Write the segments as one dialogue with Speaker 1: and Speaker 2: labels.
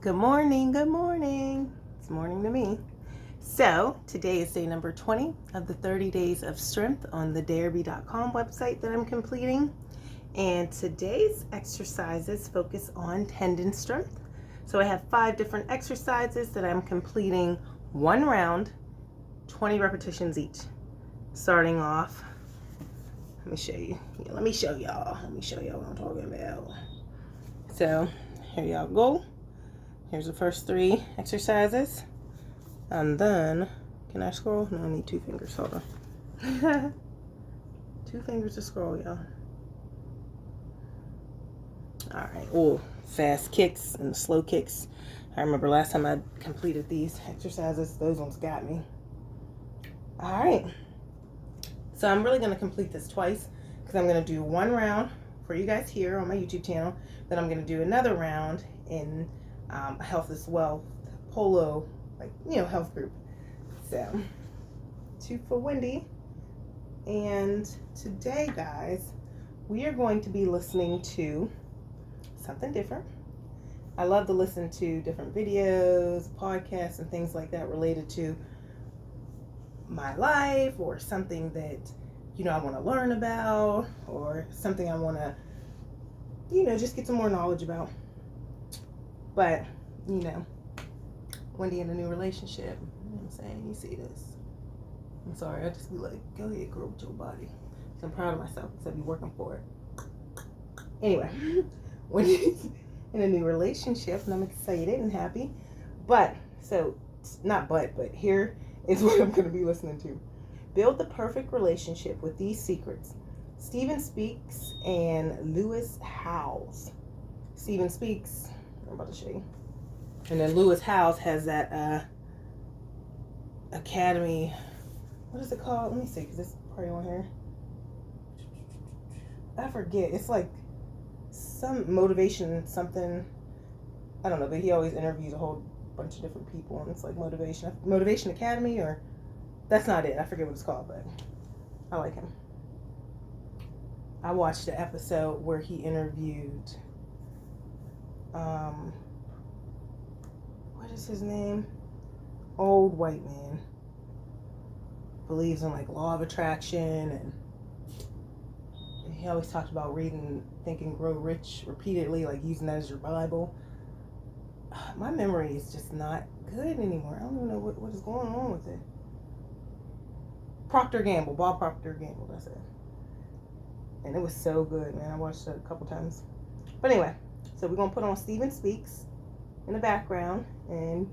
Speaker 1: Good morning, good morning. It's morning to me. So, today is day number 20 of the 30 Days of Strength on the Dareby.com website that I'm completing. And today's exercises focus on tendon strength. So, I have 5 different exercises that I'm completing one round, 20 repetitions each. Starting off, let me show you. Let me show y'all what I'm talking about. So, here y'all go. Here's the first 3 exercises. And then, can I scroll? No, I need 2 fingers. Hold on. 2 fingers to scroll, y'all. Alright. Oh, fast kicks and slow kicks. I remember last time I completed these exercises, those ones got me. Alright. So I'm really going to complete this twice because I'm going to do one round for you guys here on my YouTube channel. Then I'm going to do another round in Health is Wealth Polo, health group. So, 2 for Wendy. And today, guys, we are going to be listening to something different. I love to listen to different videos, podcasts, and things like that related to my life or something that, I want to learn about or something I want to, just get some more knowledge about. But, Wendy in a new relationship. You know what I'm saying? You see this. I'm sorry, I just be like, go ahead, girl, with your body. So I'm proud of myself because I be working for it. Anyway, Wendy's in a new relationship and I'm excited and happy. But here is what I'm going to be listening to. Build the perfect relationship with these secrets. Stephen Speaks and Lewis Howes. Stephen Speaks, I'm about to show you. And then Lewis Howes has that Academy. What is it called? Let me see, because it's probably on here. I forget. It's like some motivation, something. I don't know, but he always interviews a whole bunch of different people, and it's like Motivation Academy, or that's not it. I forget what it's called, but I like him. I watched the episode where he interviewed. What is his name? Old white man. Believes in law of attraction, and he always talked about reading Think and Grow Rich repeatedly, using that as your Bible. My memory is just not good anymore. I don't even know what is going on with it. Bob Procter Gamble, that's it. And it was so good, man. I watched it a couple times. But anyway, so we're going to put on Stephen Speaks in the background and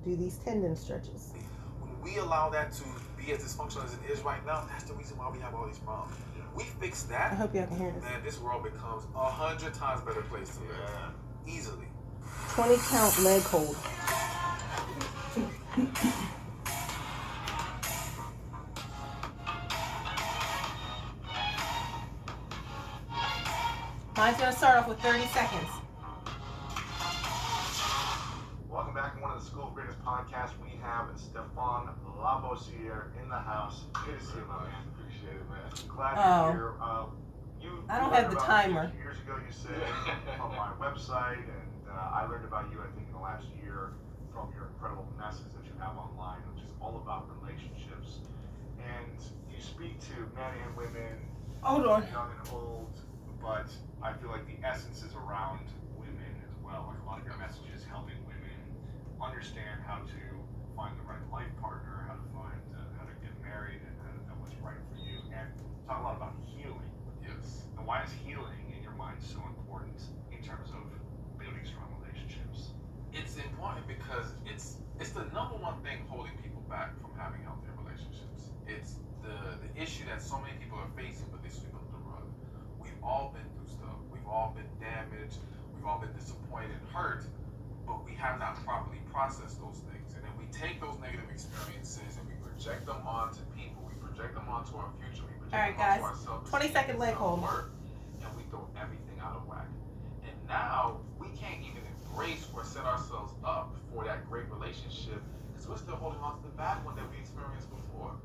Speaker 1: do these tendon stretches.
Speaker 2: When we allow that to be as dysfunctional as it is right now, that's the reason why we have all these problems. We fix that.
Speaker 1: I hope y'all can hear this.
Speaker 2: Man, this world becomes 100 times better place to live. Easily.
Speaker 1: 20 count leg hold. Mine's going to start off with 30 seconds.
Speaker 2: Welcome back to one of the School of Greatness podcasts. We have Stefan Labosiere in the house. Good to see you, my man. Appreciate it, man. Glad you're here.
Speaker 1: I don't have the timer.
Speaker 2: Years ago, you said on my website, and I learned about you, I think, in the last year from your incredible message that you have online, which is all about relationships. And you speak to men and women,
Speaker 1: Hold on.
Speaker 2: young and old, but I feel like the essence is around women as well. Like a lot of your messages helping women understand how to find the right life partner, how to find how to get married, and how to know what's right for you. And talk a lot about healing. Yes. And why is healing in your mind so important in terms of building strong relationships?
Speaker 3: It's important because it's the number one thing holding people back from having healthier relationships. It's the issue that so many people are facing, but they sweep under the rug. We've all been through stuff. We've all been damaged. We've all been disappointed and hurt, but we have not properly processed those things. And then we take those negative experiences and we project them onto people. We project them onto our future. We project them onto ourselves.
Speaker 1: 20-second leg hold.
Speaker 3: And we throw everything out of whack. And now we can't even embrace or set ourselves up for that great relationship because we're still holding on to the bad one that we experienced before.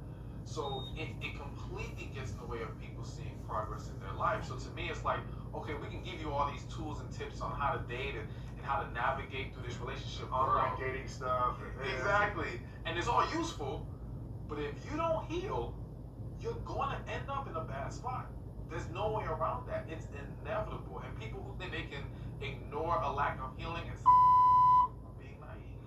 Speaker 3: So it completely gets in the way of people seeing progress in their life. So to me, it's like, okay, we can give you all these tools and tips on how to date and and how to navigate through this relationship
Speaker 2: Online
Speaker 3: world.
Speaker 2: dating stuff.
Speaker 3: Exactly. And it's all useful, but if you don't heal, you're going to end up in a bad spot. There's no way around that. It's inevitable. And people who think they can ignore a lack of healing and are being naive.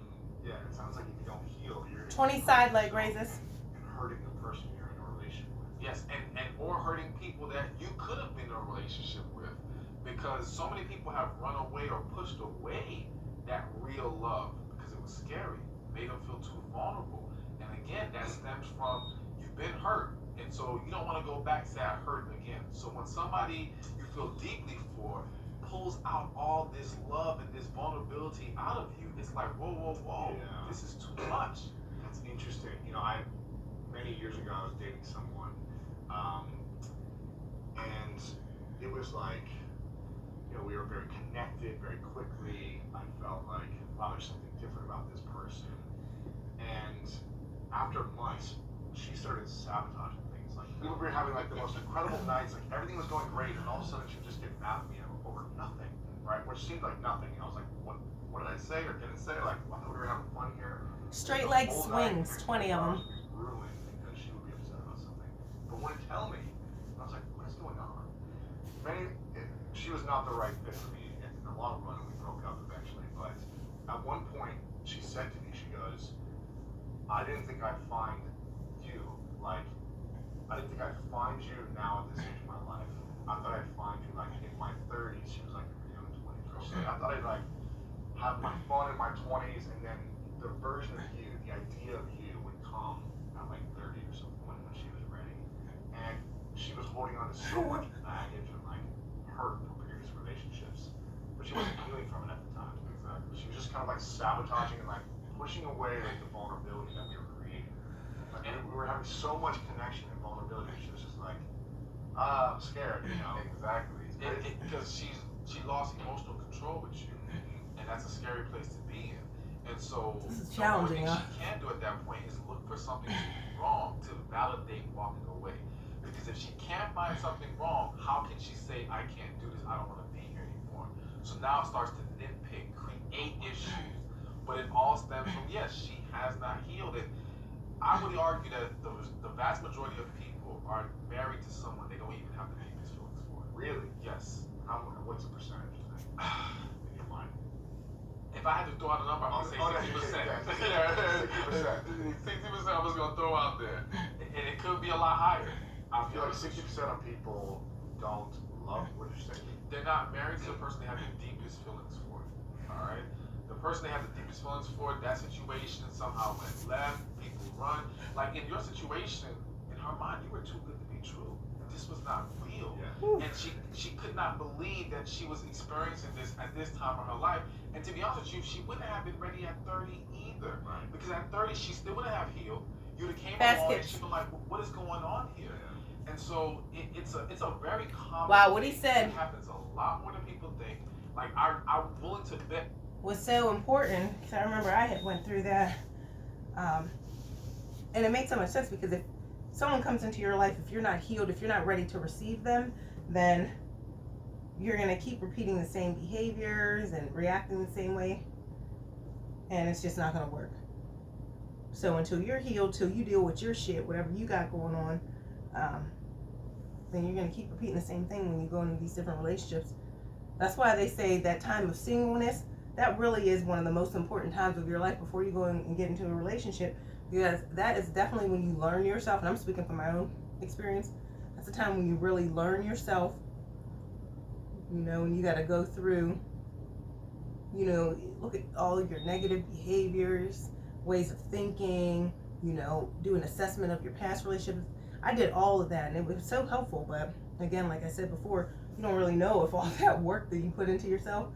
Speaker 2: Yeah, it sounds like if you don't heal, you're
Speaker 1: 20 side leg raises.
Speaker 2: and hurting the person you're in a relationship with.
Speaker 3: Yes, and or hurting people that you could have been in a relationship with, because so many people have run away or pushed away that real love because it was scary, made them feel too vulnerable. And again, that stems from you've been hurt, and so you don't want to go back to that hurt again. So when somebody you feel deeply for pulls out all this love and this vulnerability out of you, it's like, whoa, whoa, whoa,
Speaker 2: Yeah.
Speaker 3: this is too much.
Speaker 2: That's interesting. Many years ago, I was dating someone, and it was like, we were very connected very quickly. I felt like, wow, there's something different about this person. And after months, she started sabotaging things. Like, we were having like the most incredible nights, like everything was going great, and all of a sudden she would just get mad at me over nothing, right? Which seemed like nothing. I was like, what did I say or didn't say? Like, I thought we were having fun here.
Speaker 1: Straight leg swings, 20 of them.
Speaker 2: Ruined because she would be upset about something, but wouldn't tell me. I was like, what is going on? She was not the right fit for me. In the long run, we broke up eventually. But at one point, she said to me, she goes, I didn't think I'd find you. Like, I didn't think I'd find you now at this age of my life. I thought I'd find you like in my 30s. She was like in her young 20s. Or so. I thought I'd like have my fun in my 20s, and then the version of you, the idea of you would come at like 30 or something when she was ready. And she was holding on to so much baggage and like hurt from previous relationships, but she wasn't healing from it at the time. Exactly. She was just kind of like sabotaging and like pushing away like the vulnerability that we were creating. Like we were having so much connection and vulnerability. She was just like, I'm scared,
Speaker 3: Exactly. Because she lost emotional control with you, and that's a scary place to be in. And so
Speaker 1: This is
Speaker 3: the only
Speaker 1: challenging,
Speaker 3: thing
Speaker 1: huh?
Speaker 3: she can do at that point is look for something wrong to validate walking away. Because if she can't find something wrong, how can she say, I can't do this, I don't want to be here anymore? So now it starts to nitpick, create issues. But it all stems from, yes, she has not healed it. I would argue that the vast majority of people are married to someone they don't even have the deepest feelings for.
Speaker 2: really?
Speaker 3: Yes.
Speaker 2: What's the percentage you think in your mind?
Speaker 3: If I had to throw out a number, I would say 60%.
Speaker 2: Yeah, 60%.
Speaker 3: 60% I was going to throw out there. And it could be a lot higher.
Speaker 2: I feel like 60% of people don't love what you're saying.
Speaker 3: They're not married to the person they have the deepest feelings for. Alright? The person they have the deepest feelings for, that situation somehow went left, people run. Like in your situation, in her mind, you were too good to be true. This was not real.
Speaker 2: Yeah.
Speaker 3: And she could not believe that she was experiencing this at this time of her life. And to be honest with you, she wouldn't have been ready at 30 either.
Speaker 2: Right.
Speaker 3: Because at 30, she still wouldn't have healed. You'd have came
Speaker 1: Fast
Speaker 3: along and
Speaker 1: kicks.
Speaker 3: she'd be like, what is going on here? And so it's a very common
Speaker 1: Wow, what he
Speaker 3: thing.
Speaker 1: said.
Speaker 3: It happens a lot more than people think. Like I'm willing to bet.
Speaker 1: Was so important because I remember I had went through that, and it makes so much sense because if someone comes into your life, if you're not healed, if you're not ready to receive them, then you're gonna keep repeating the same behaviors and reacting the same way, and it's just not gonna work. So until you're healed, till you deal with your shit, whatever you got going on, then you're gonna keep repeating the same thing when you go into these different relationships. That's why they say that time of singleness, that really is one of the most important times of your life before you go and get into a relationship, because that is definitely when you learn yourself, and I'm speaking from my own experience. That's the time when you really learn yourself, and you got to go through, look at all of your negative behaviors, ways of thinking, do an assessment of your past relationships. I did all of that, and it was so helpful, but again, like I said before, you don't really know if all that work that you put into yourself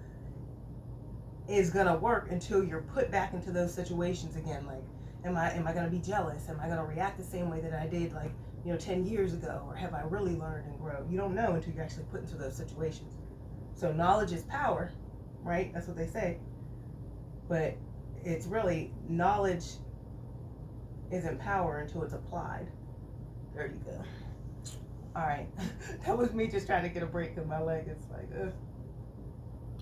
Speaker 1: is gonna work until you're put back into those situations again. Like, am I gonna be jealous? Am I gonna react the same way that I did 10 years ago? Or have I really learned and grown? You don't know until you're actually put into those situations. So knowledge is power, right? That's what they say. But it's really, knowledge isn't power until it's applied. There you go. All right. That was me just trying to get a break because my leg is like, ugh.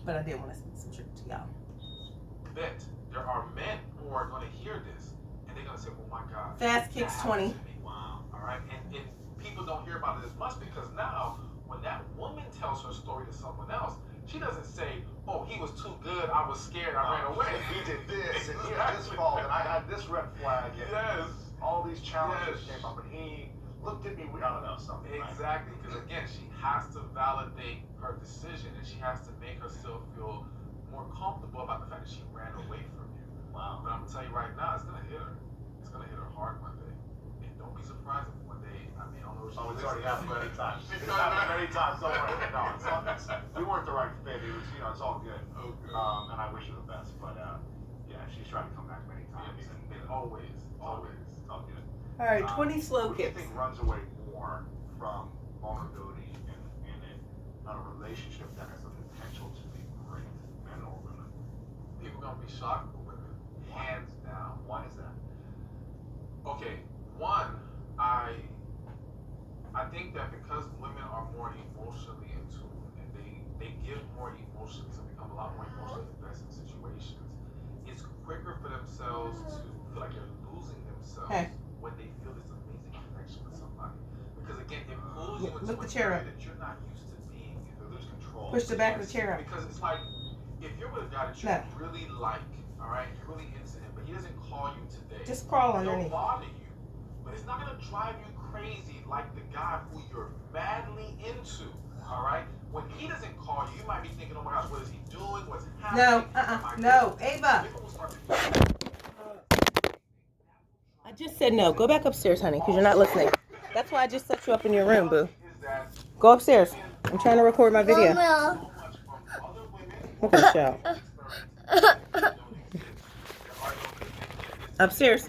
Speaker 1: but I did want to speak some truth to y'all.
Speaker 3: Bet there are men who are going to hear this and they're going to say, "Oh my God."
Speaker 1: Fast Kicks 20.
Speaker 3: Wow. All right. And people don't hear about it as much because now when that woman tells her story to someone else, she doesn't say, "Oh, he was too good. I was scared. I ran away.
Speaker 2: He did this, and he had this fault, and I had this red flag, and
Speaker 3: Yes.
Speaker 2: all these challenges
Speaker 3: Yes.
Speaker 2: came up, and he looked at me. I don't know something. Right?
Speaker 3: Exactly, because again, she has to validate her decision, and she has to make herself feel more comfortable about the fact that she ran away from you.
Speaker 2: Wow.
Speaker 3: But I'm gonna tell you right now, it's gonna hit her. It's gonna hit her hard one day, and don't be surprised if one day. I mean, I don't know. If
Speaker 2: Oh, it's
Speaker 3: she
Speaker 2: already
Speaker 3: listens,
Speaker 2: happened many times.
Speaker 3: It's
Speaker 2: It's happened many times. Don't worry. No, we weren't the right fit. It was, it's all good.
Speaker 3: Okay.
Speaker 2: And I wish her the best. But yeah, she's tried to come back many times,
Speaker 3: And always.
Speaker 2: it's all good.
Speaker 1: All right, 20 slow
Speaker 2: Who do you
Speaker 1: kicks.
Speaker 2: think runs away more from vulnerability in a relationship that has the potential to be great, men or women?
Speaker 3: People gonna be shocked for women, hands down.
Speaker 2: Why is that?
Speaker 3: Okay, one, I think that because women are more emotionally in tune and they give more emotions and become a lot more emotionally invested in situations, it's quicker for themselves to feel like they're losing themselves
Speaker 1: Hey.
Speaker 3: when they feel this amazing connection with somebody. Because again, it pulls you
Speaker 1: Lift
Speaker 3: into
Speaker 1: the
Speaker 3: an
Speaker 1: chair
Speaker 3: area
Speaker 1: up.
Speaker 3: that you're not used to being in.
Speaker 2: They lose control.
Speaker 1: Push the back of the chair up.
Speaker 3: Because it's like, if you're with a guy that you
Speaker 1: No.
Speaker 3: really like, all right, you're really into him, but he doesn't call you today.
Speaker 1: Just crawl
Speaker 3: He'll
Speaker 1: underneath.
Speaker 3: bother you, but it's not gonna drive you crazy like the guy who you're madly into. All right, when he doesn't call you, you might be thinking, "Oh my gosh, what is he doing? What's
Speaker 1: No,
Speaker 3: happening?"
Speaker 1: no, Ava.
Speaker 3: People will start to-
Speaker 1: I just said no. Go back upstairs, honey, because you're not listening. That's why I just set you up in your room, boo.
Speaker 3: Is that
Speaker 1: Go upstairs. I'm trying to record my video.
Speaker 3: so much from other women
Speaker 1: Look at the show.
Speaker 3: experience.
Speaker 1: Upstairs.